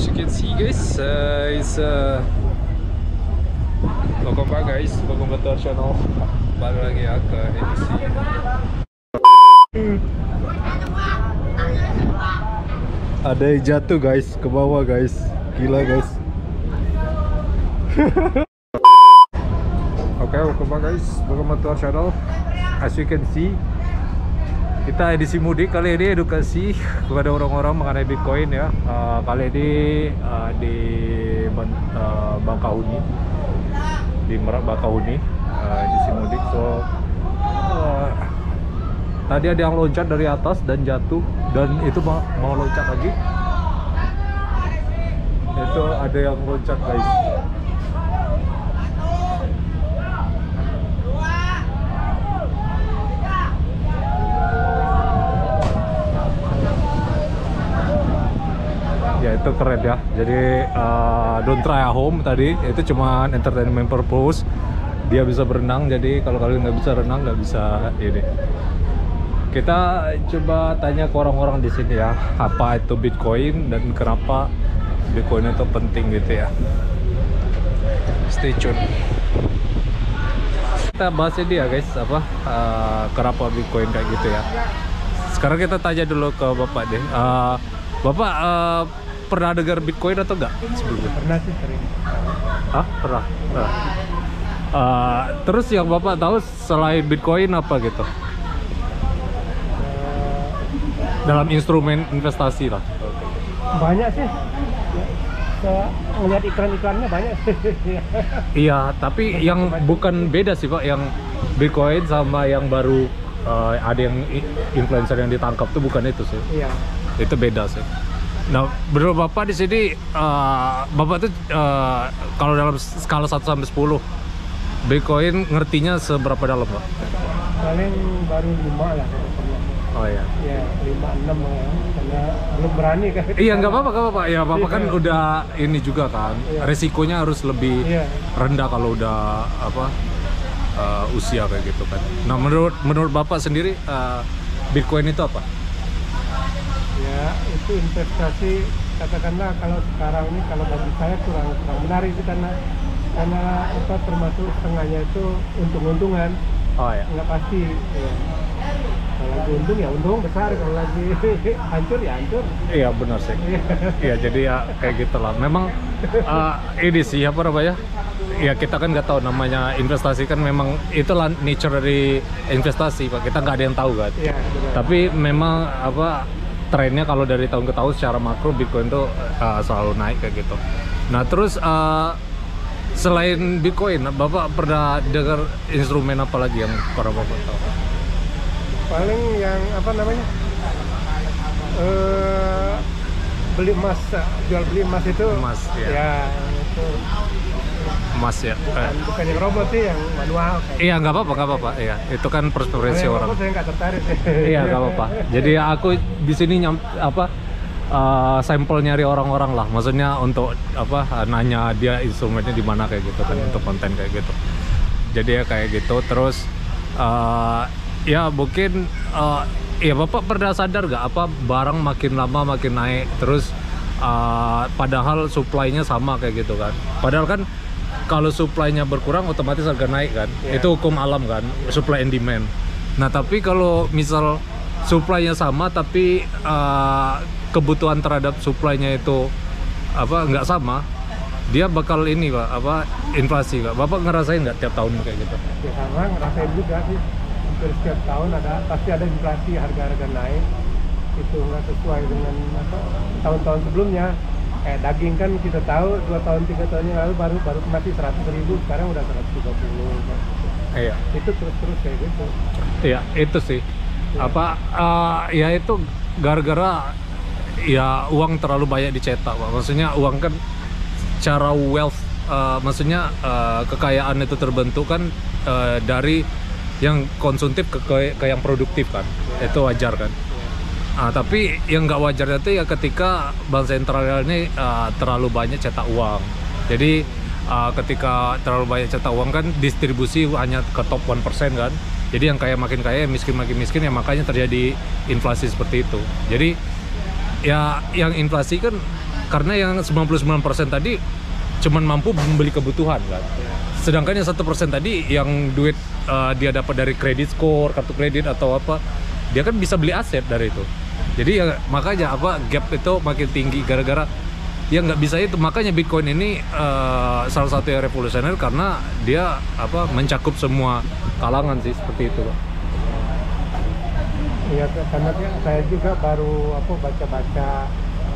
As you can see guys, welcome back guys, welcome back to our channel. Balik lagi ya ke edisi. Ada yang jatuh guys, ke bawah guys. Gila guys. Oke, welcome back guys, welcome back to our channel. As you can see, kita edisi mudik kali ini, edukasi kepada orang-orang mengenai Bitcoin ya. Kali ini di Bakahuni, di Merak Bakahuni, edisi mudik. So tadi ada yang loncat dari atas dan jatuh, dan itu mau loncat lagi. Itu ada yang loncat guys. Ya itu keren ya. Jadi don't try at home tadi, itu cuma entertainment purpose. Dia bisa berenang, jadi kalau kalian nggak bisa renang, nggak bisa ini. Kita coba tanya ke orang-orang di sini ya, apa itu Bitcoin dan kenapa Bitcoin itu penting gitu ya. Stay tune. Kita bahas ini ya guys, apa kenapa Bitcoin kayak gitu ya. Sekarang kita tanya dulu ke Bapak deh. Bapak pernah dengar Bitcoin atau enggak sebelumnya? Pernah sih, sering. Ah, pernah. Terus yang Bapak tahu selain Bitcoin apa gitu? Dalam instrumen investasi lah. Banyak sih. Ngeliat iklan-iklannya banyak sih. Iya, tapi yang bukan beda sih Pak, yang Bitcoin sama yang baru ada yang influencer yang ditangkap tuh bukan itu sih. Iya. Itu beda sih. Nah, menurut Bapak di sini, Bapak tuh kalau dalam skala 1 sampai 10, Bitcoin ngertinya seberapa dalam, Pak? Paling baru 5 lah. Oh iya. Ya, 5-6 ya. Karena belum berani kan. Iya, nggak apa-apa. Ya, Bapak kan udah ini juga kan. Iya. Resikonya harus lebih Iya. rendah kalau udah usia kayak gitu kan. Nah, menurut Bapak sendiri, Bitcoin itu apa? Ya, itu investasi, katakanlah kalau sekarang ini, kalau bagi saya kurang menarik sih, karena apa, termasuk setengahnya itu untung-untungan. Oh ya. Nggak pasti ya. Kalau lagi untung ya untung besar, kalau lagi hancur ya hancur. Iya benar sih. Iya, jadi ya kayak gitulah. Memang ini sih apa namanya? Ya kita kan nggak tahu, namanya investasi kan memang itulah nature dari investasi Pak. Kita nggak ada yang tahu kan. Iya, benar. Tapi memang apa, trennya kalau dari tahun ke tahun secara makro Bitcoin tuh selalu naik kayak gitu. Nah terus selain Bitcoin, Bapak pernah dengar instrumen apa lagi yang orang Bapak tahu? Paling yang apa namanya, beli emas, jual beli emas itu. Emas, ya. Ya itu Emas ya. bukan yang robot sih, yang manual. Iya nggak apa-apa. Iya itu kan preferensi Kalau yang orang. robot saya nggak tertarik. Iya nggak apa-apa. Jadi aku di sini sampel nyari orang-orang lah. Maksudnya untuk nanya dia instrumennya di mana kayak gitu kan, untuk konten kayak gitu. Jadi ya kayak gitu. Terus ya mungkin ya Bapak pernah sadar nggak apa barang makin lama makin naik, terus padahal supply-nya sama kayak gitu kan. Padahal kan kalau supply-nya berkurang otomatis harga naik kan. Yeah. Itu hukum alam kan, supply and demand. Nah tapi kalau misal supply-nya sama tapi kebutuhan terhadap supply-nya itu nggak sama, dia bakal ini Pak, inflasi Pak. Bapak ngerasain nggak tiap tahun kayak gitu? Ya sama, ngerasain juga sih. Hampir setiap tahun pasti ada inflasi, harga-harga naik. Itu nggak sesuai dengan tahun-tahun sebelumnya. Kayak daging kan kita tahu 2 tahun 3 tahun yang lalu baru masih 100.000, sekarang udah 130. Iya. Itu terus kayak gitu. Iya itu sih. Ya itu gara-gara ya uang terlalu banyak dicetak Pak. Maksudnya uang kan cara wealth, maksudnya kekayaan itu terbentuk kan dari yang konsumtif ke yang produktif kan. Itu wajar kan. Tapi yang nggak wajarnya itu ya ketika bank sentral ini terlalu banyak cetak uang. Jadi ketika terlalu banyak cetak uang kan distribusi hanya ke top 1% kan. Jadi yang kaya makin kaya, miskin makin miskin, ya makanya terjadi inflasi seperti itu. Jadi ya yang inflasi kan karena yang 99% tadi cuman mampu membeli kebutuhan kan. Sedangkan yang 1% tadi yang duit dia dapat dari kredit score, kartu kredit atau apa, dia kan bisa beli aset dari itu. Jadi ya makanya apa gap itu makin tinggi gara-gara ya nggak bisa itu. Makanya Bitcoin ini salah satu yang revolusioner karena dia apa mencakup semua kalangan sih, seperti itu, Pak. Iya, karena saya juga baru baca-baca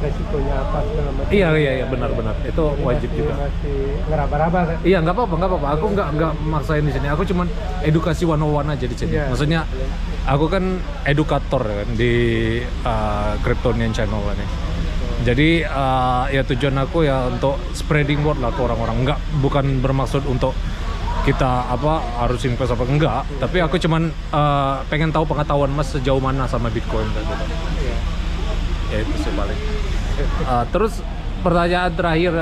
resikonya apa segala macam. Iya benar-benar itu Jadi wajib juga. masih ngeraba-raba kan. Iya nggak apa-apa. Aku nggak maksain di sini. Aku cuman edukasi 101 aja di sini. Iya. Maksudnya aku kan edukator kan di Kryptonian Channel ini. Jadi ya tujuan aku ya untuk spreading word lah ke orang-orang. Bukan bermaksud untuk kita apa harus invest apa enggak. Tapi aku cuman pengen tahu pengetahuan Mas sejauh mana sama Bitcoin gitu. Iya. Ya itu sih paling. Terus pertanyaan terakhir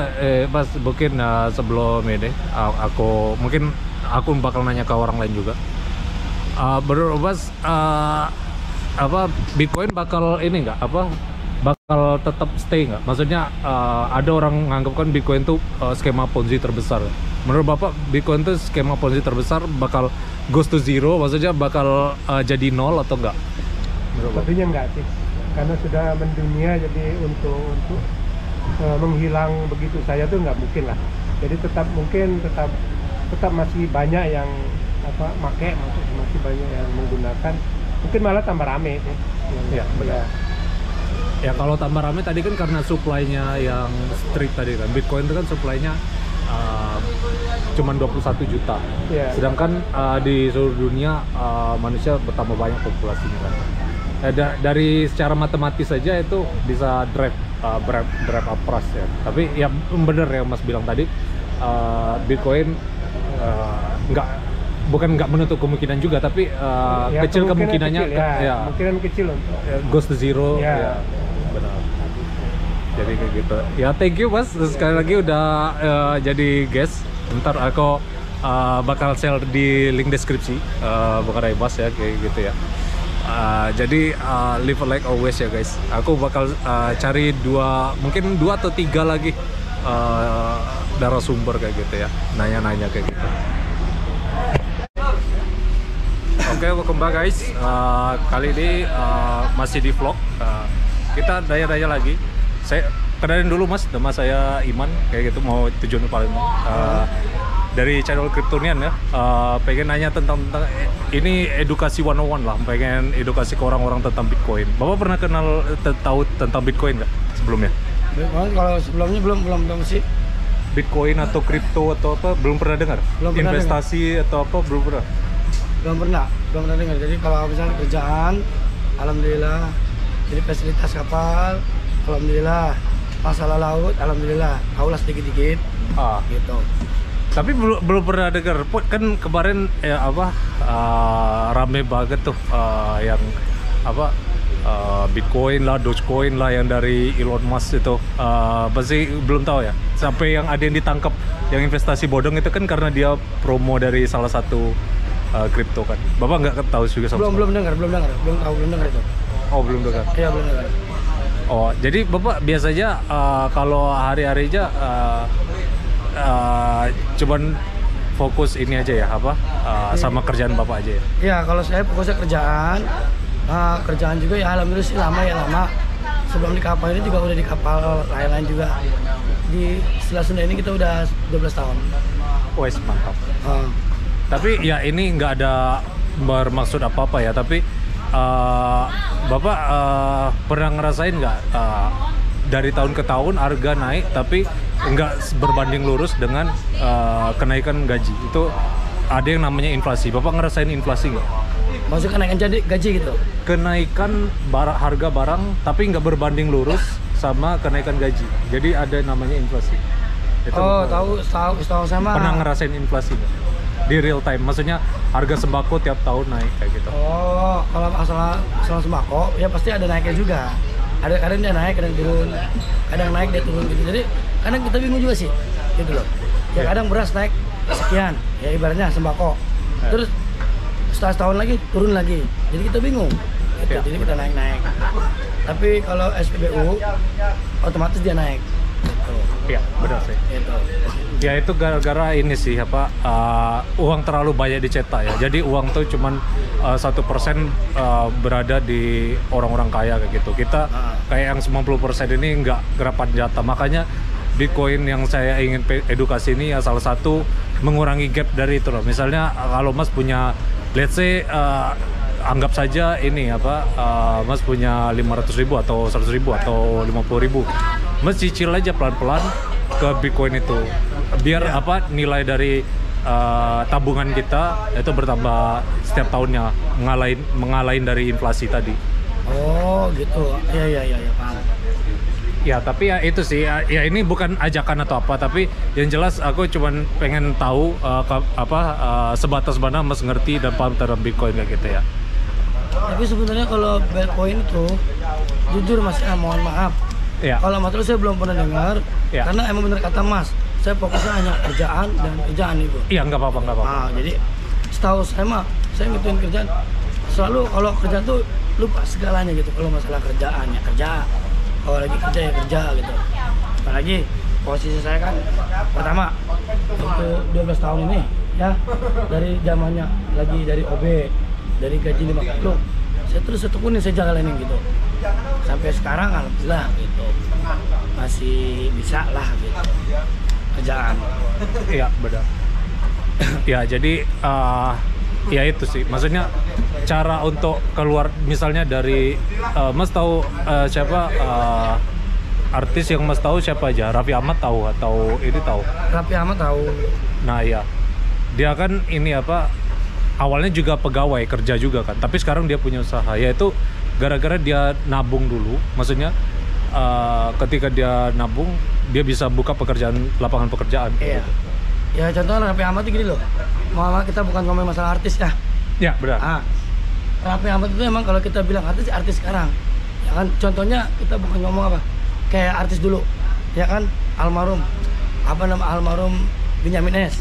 Mas mungkin sebelum ini aku bakal nanya ke orang lain juga. Menurut Mas apa Bitcoin bakal ini nggak bakal tetap stay nggak? Maksudnya ada orang menganggap kan Bitcoin tuh skema Ponzi terbesar. Menurut Bapak Bitcoin tuh skema Ponzi terbesar bakal goes to zero, maksudnya bakal jadi nol atau enggak? Tentunya enggak sih, karena sudah mendunia, jadi untuk menghilang begitu saja tuh nggak mungkin lah. Jadi tetap masih banyak yang make, masih banyak yang menggunakan, mungkin malah tambah rame sih. Ya benar. Ya kalau tambah rame tadi kan karena supply-nya yang strict tadi kan. Bitcoin itu kan supply-nya cuman 21 juta. Yeah. Sedangkan di seluruh dunia manusia bertambah banyak populasinya kan. Dari secara matematis saja itu bisa drive up price ya. Tapi ya bener ya Mas bilang tadi, Bitcoin bukan nggak menutup kemungkinan juga, tapi ya, kecil kemungkinannya kecil, ya. Kemungkinan kecil untuk goes to zero. Ya. Ya, benar. Jadi kayak gitu. Ya thank you Mas sekali lagi udah jadi guest. Ntar aku bakal share di link deskripsi mengenai Mas ya kayak gitu ya. Jadi live like always ya guys. Aku bakal cari mungkin dua atau tiga lagi narasumber kayak gitu ya, nanya-nanya kayak gitu. Oke, welcome back guys. Kali ini masih di vlog. Kita daya-daya lagi. Saya kenalin dulu Mas, nama saya Iman kayak gitu, mau tujuan paling dari channel Kryptonian ya. Pengen nanya tentang ini edukasi 101 lah, pengen edukasi ke orang-orang tentang Bitcoin. Bapak pernah tahu tentang Bitcoin nggak sebelumnya? Kalau sebelumnya belum sih. Bitcoin atau kripto atau apa belum pernah dengar? Investasi atau apa belum pernah? Belum pernah dengar. Jadi kalau misalnya kerjaan, alhamdulillah. Jadi fasilitas kapal, alhamdulillah. Masalah laut, alhamdulillah. Tahu lah sedikit-sedikit. Gitu. Tapi belum pernah dengar. Kan kemarin ya rame banget tuh yang Bitcoin lah, Dogecoin lah yang dari Elon Musk itu. Pasti belum tahu ya. Sampai yang ada yang ditangkap yang investasi bodong itu kan karena dia promo dari salah satu kripto kan. Bapak nggak tahu juga sama belum dengar itu. Oh, belum dengar. Iya, belum dengar. Oh, jadi Bapak biasanya kalau hari-hari aja cuman fokus ini aja ya, sama kerjaan Bapak aja ya? Iya, kalau saya fokusnya kerjaan juga ya alhamdulillah sih lama. Sebelum di kapal ini juga udah di kapal lain-lain juga. Di Selat Sunda ini kita udah 12 tahun. Wes, mantap. Tapi ya ini nggak ada bermaksud apa-apa ya, tapi Bapak pernah ngerasain nggak dari tahun ke tahun harga naik tapi nggak berbanding lurus dengan kenaikan gaji? Itu ada yang namanya inflasi. Bapak ngerasain inflasi nggak? Maksudnya kenaikan gaji gitu? Kenaikan harga barang tapi nggak berbanding lurus sama kenaikan gaji. Jadi ada namanya inflasi. Itu tahu sama. Pernah ngerasain inflasi nggak? Di real time, maksudnya harga sembako tiap tahun naik kayak gitu. Oh, kalau masalah sembako ya pasti ada naiknya juga. Kadang dia naik, kadang turun. Kadang naik dia turun gitu. Jadi kadang kita bingung juga sih, gitu loh. Ya kadang beras naik sekian, ya ibaratnya sembako. Terus setelah setahun lagi turun lagi. Jadi kita bingung. Gitu. Jadi kita naik. Tapi kalau SPBU otomatis dia naik. Iya, benar sih. Gitu. Ya itu gara-gara ini sih uang terlalu banyak dicetak ya. Jadi uang tuh cuman 1% berada di orang-orang kaya kayak gitu. Kita kayak yang 90% ini nggak gerapan jatah. Makanya Bitcoin yang saya ingin edukasi ini ya salah satu mengurangi gap dari itu loh. Misalnya kalau Mas punya, let's say anggap saja ini Mas punya 500.000 atau 100.000 atau 50.000. Mas cicil aja pelan-pelan ke Bitcoin itu. Biar nilai dari tabungan kita itu bertambah setiap tahunnya, mengalahin dari inflasi tadi. Oh gitu. Iya paham. Ya tapi ya itu sih ya ini bukan ajakan atau apa, tapi yang jelas aku cuman pengen tahu sebatas mana Mas ngerti dan paham terhadap Bitcoin kayak gitu ya. Tapi sebenarnya kalau Bitcoin itu jujur Mas, mohon maaf. Ya. Kalau Mas saya belum pernah dengar, karena emang benar kata Mas, saya fokusnya hanya kerjaan dan kerjaan itu. Iya, nggak apa-apa. Nah, jadi setahu saya mah, saya ngituin kerjaan. Selalu kalau kerjaan tuh lupa segalanya gitu. Kalau masalah kerjaan ya kerja, kalau lagi kerja ya kerja gitu. Apalagi posisi saya kan pertama untuk 12 tahun ini ya, dari zamannya lagi dari OB, dari gaji 50, saya terus setekunin, saya jalanin gitu. Sampai sekarang alhamdulillah gitu. Masih bisa lah gitu kerjaan. Iya, benar. Ya, jadi ya itu sih. Maksudnya cara untuk keluar misalnya dari Mas tahu siapa artis yang Mas tahu siapa aja? Raffi Ahmad tahu atau ini tahu? Raffi Ahmad tahu. Nah, iya. Dia kan ini awalnya juga pegawai kerja juga kan, tapi sekarang dia punya usaha, yaitu gara-gara dia nabung dulu. Maksudnya ketika dia nabung, dia bisa buka lapangan pekerjaan. Iya. Gitu. Ya contohnya Raffi Ahmad itu gini loh. Mama kita bukan ngomongin masalah artis ya. Ya, benar. Raffi Ahmad itu emang kalau kita bilang artis sekarang. Ya kan contohnya kita bukan ngomong kayak artis dulu. Ya kan almarhum Benyamin S.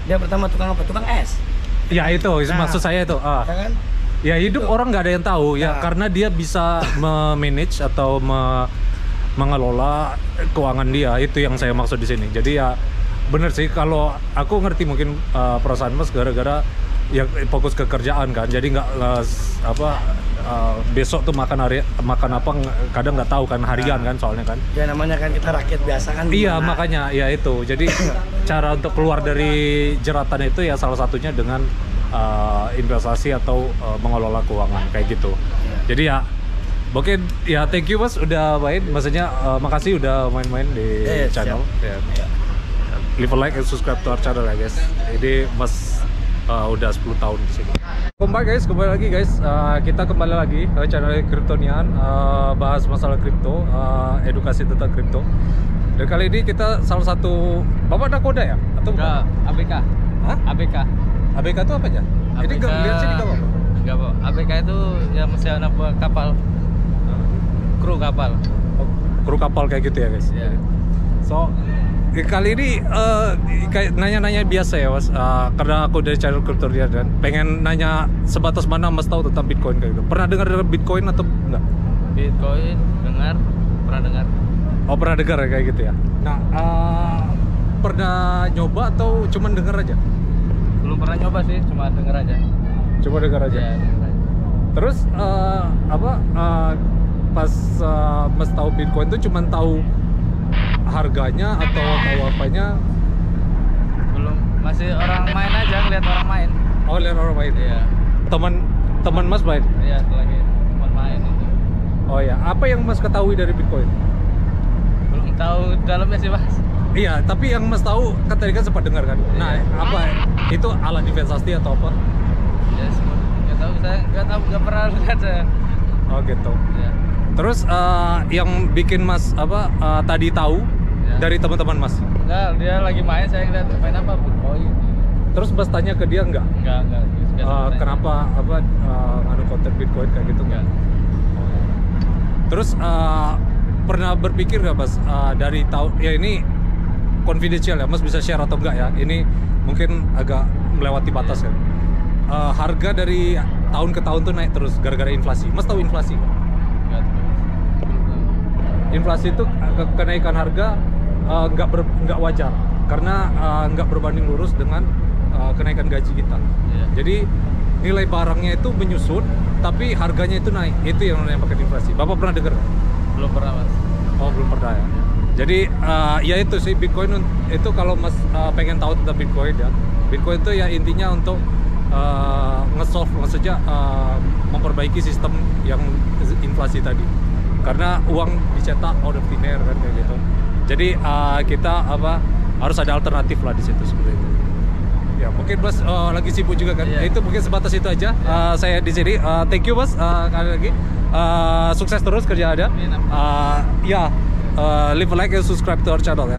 Dia pertama tukang Tukang es. Ya itu maksud saya itu. Ya kan? Ya hidup orang nggak ada yang tahu ya, karena dia bisa memanage atau mengelola keuangan dia, itu yang saya maksud di sini. Jadi ya bener sih, kalau aku ngerti mungkin perasaan Mas gara-gara ya fokus ke kerjaan kan, jadi nggak besok tuh makan apa kadang nggak tahu kan, harian kan soalnya kan. Ya namanya kan kita rakyat biasa kan. Iya, makanya ya itu. Jadi cara untuk keluar dari jeratan itu ya salah satunya dengan investasi atau mengelola keuangan kayak gitu. Jadi ya mungkin ya thank you Mas udah main, maksudnya makasih udah main-main di channel. Ya. Leave a like and subscribe to our channel ya guys. Ini Mas udah 10 tahun di sini. Kembali lagi guys. Kita kembali lagi ke channel Kryptonian, bahas masalah kripto, edukasi tentang kripto. Dan kali ini kita salah satu Bapak nakoda ya? Atau enggak, ABK. Hah? ABK. ABK itu apa aja? Ini lihat sini kapal. Enggak, Pak. ABK itu ya mesti anak kapal. Kru kapal. Oh, kru kapal kayak gitu ya, guys. Iya. So, kali ini kayak nanya-nanya biasa ya, Mas. Karena aku dari channel Kryptonian dan pengen nanya sebatas mana Mas tahu tentang Bitcoin kayak gitu. Pernah dengar Bitcoin atau enggak? Bitcoin pernah dengar. Oh, pernah dengar ya kayak gitu ya. Nah, pernah nyoba atau cuman dengar aja? Belum pernah nyoba sih, cuma denger aja. Coba dengar aja. Ya, denger aja. Terus pas Mas tahu Bitcoin tuh cuman tahu harganya atau tahu apanya? Belum, masih orang main aja, ngeliat orang main. Oh, lihat orang main. Iya. Teman Mas main? Iya, lagi teman main itu. Oh ya, apa yang Mas ketahui dari Bitcoin? Belum tahu dalamnya sih, Mas. Iya, tapi yang Mas tahu kan tadi kan sempat dengar kan. Nah, apa itu alat investasi atau apa? Ya, nggak tahu, saya nggak pernah lihat saya. Oh gitu. Ya. Terus yang bikin Mas tadi tahu dari teman-teman Mas? Enggak, dia lagi main, saya ngeliat main apa, Bitcoin. Terus Mas tanya ke dia enggak? Enggak. Kenapa nganu konten Bitcoin kayak gitu? Enggak. Terus pernah berpikir nggak Mas dari tahun ya ini confidential ya, Mas bisa share atau enggak ya? Ini mungkin agak melewati batas kan. Harga dari tahun ke tahun tuh naik terus gara-gara inflasi. Mas tahu inflasi nggak? Enggak. Inflasi itu kenaikan harga nggak wajar karena nggak berbanding lurus dengan kenaikan gaji kita. Iya. Jadi nilai barangnya itu menyusut, tapi harganya itu naik. Itu yang namanya inflasi. Bapak pernah dengar? Belum pernah mas. Oh, belum pernah ya. Jadi ya itu sih Bitcoin itu, kalau Mas pengen tahu tentang Bitcoin ya. Bitcoin itu ya intinya untuk nge-solve, maksudnya memperbaiki sistem yang inflasi tadi. Karena uang dicetak out of thin air kan kayak gitu. Jadi kita harus ada alternatif lah di situ seperti itu. Ya mungkin Mas lagi sibuk juga kan. Iya. Ya, itu mungkin sebatas itu aja. Saya di sini. Thank you Mas kali lagi. Sukses terus kerja Anda. Amin. Leave a like and subscribe to our channel ya.